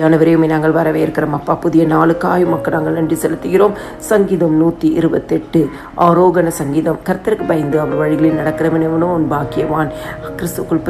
யானவரையுமே நாங்கள் வரவேற்கிறோம் அப்பா. புதிய நாளுக்காய் மக்கள் நாங்கள் நன்றி செலுத்துகிறோம். சங்கீதம் 128 ஆரோகண சங்கீதம். கர்த்தருக்கு பயந்து அவர் வழிகளில் நடக்கிறவனவனோ உன் பாக்கியவான். கிறிஸ்துக்குள்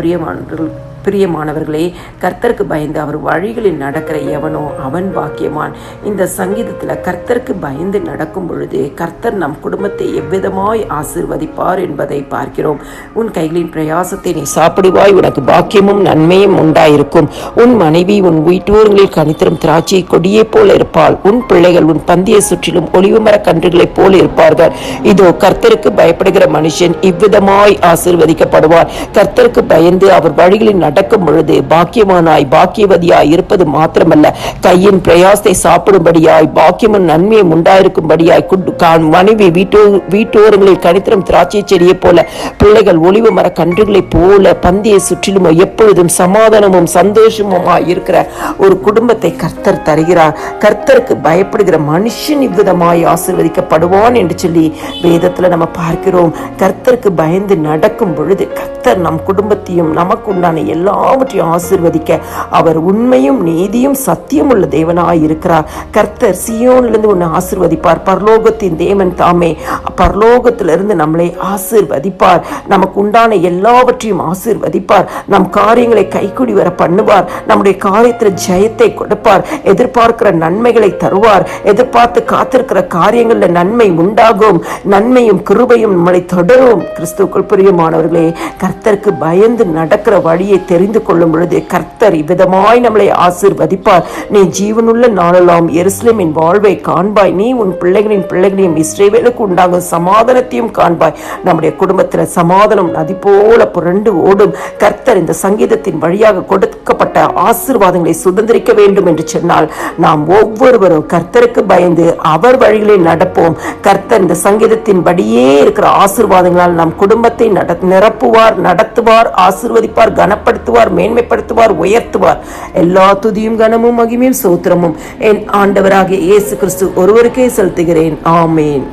பிரியமானவர்களே, கர்த்தருக்கு பயந்து அவர் வழிகளில் நடக்கிற எவனோ அவன் பாக்கியவான். இந்த சங்கீதத்தில் கர்த்தருக்கு பயந்து நடக்கும் பொழுது கர்த்தர் நம் குடும்பத்தை எவ்விதமாய் ஆசீர்வதிப்பார் என்பதை பார்க்கிறோம். உன் கைகளின் பிரயாசத்தை நீ சாப்பிடுவாய், உனக்கு பாக்கியமும் நன்மையும் உண்டாயிருக்கும். உன் மனைவி உன் வீட்டோரங்களில் கனித்தரும் திராட்சை கொடியை போல இருப்பாள். உன் பிள்ளைகள் உன் பந்தியை சுற்றிலும் ஒளிவு மர கன்றுகளைப் போல இருப்பார்கள். இதோ கர்த்தருக்கு பயப்படுகிற மனுஷன் இவ்விதமாய் ஆசீர்வதிக்கப்படுவார். கர்த்தருக்கு பயந்து அவர் வழிகளில் நடக்கும் பொழுது பாக்கியவானாய் பாக்கியவதியாய் இருப்பது மாத்திரமல்ல, கையின் பிரயாசத்தை சாப்பிடும்படியாய் பாக்கியமும் நன்மையும் உண்டாயிருக்கும்படியாய் மனைவி வீட்டோரங்களில் கனித்தரும் திராட்சை செடியை போல, பிள்ளைகள் ஒளிவு மர கன்றுகளைப் போல பந்தியை சுற்றிலும் எப்பொழுதும் சமாதானமும் சந்தோஷமுமாய் இருக்கிற ஒரு குடும்பத்தை கர்த்தர் தருகிறார். கர்த்தருக்கு பயப்படுகிற மனுஷன் இவ்விதமாய் ஆசீர்வதிக்கப்படுவான் என்று சொல்லி வேதத்துல நம்ம பார்க்கிறோம். கர்த்தருக்கு பயந்து நடக்கும் பொழுது கர்த்தர் நம் குடும்பத்தையும் நமக்கு உண்டான எல்லாவற்றையும் ஆசீர்வதிக்க அவர் உண்மையும் நீதியும் சத்தியம் உள்ள தேவனாய் இருக்கிறார். கர்த்தர் சீயோனிலிருந்து உன்னை ஆசீர்வதிப்பார். பரலோகத்தின் தேவன் தாமே பரலோகத்திலிருந்து நம்மளை ஆசீர்வதிப்பார். நமக்கு உண்டான எல்லாவற்றையும் ஆசீர்வதிப்பார். நம் காரியங்களை கைக்கூடி வர பண்ணுவார். நம்முடைய காரியத்தில் ஜெயத்தை கொடுப்பார். எதிர்பார்க்கிற நன்மைகளை தருவார். எதிர்பார்த்து காத்திருக்கிற காரியங்கள்ல நன்மை உண்டாகும். நன்மையும் கிருபையும் நம்மளை தொடரும். கிறிஸ்துவுக்குள் பிரியமானவர்களே, கர்த்தருக்கு பயந்து நடக்கிற வழியை தெரிந்து கொள்ளும் பொழுது கர்த்தர் இவ்விதமாய் நம்மளை ஆசீர்வதிப்பார். நீ ஜீவனுள்ள நாளெல்லாம் எருசலேமின் வாழ்வை காண்பாய். நீ உன் பிள்ளைகளையும் இஸ்ரவேலுக்கு உண்டாகும் சமாதானத்தையும் காண்பாய். நம்முடைய குடும்பத்தில் சமாதானம் நதி போல புரண்டு ஓடும். கர்த்தர் இந்த சங்கீதத்தின் வழியாக கொடுக்கப்பட்ட ஆசீர்வாதங்களை சுதந்திரிக்க வேண்டும் என்று சொன்னால் நாம் ஒவ்வொருவரும் கர்த்தருக்கு பயந்து அவர் வழிகளில் நடப்போம். கர்த்தர் இந்த சங்கீதத்தின் படியே இருக்கிற ஆசீர்வாதங்களால் நம் குடும்பத்தை நிரப்புவார், நடத்துவார், ஆசீர்வதிப்பார், கனப்படுத்துவார், மேன்மைப்படுத்துவார், உயர்த்துவார். எல்லா துதியும் கனமும் மகிமையும் ஸ்தோத்திரமும் என் ஆண்டவராகிய இயேசு கிறிஸ்து ஒருவருக்கே செலுத்துகிறேன். ஆமேன்.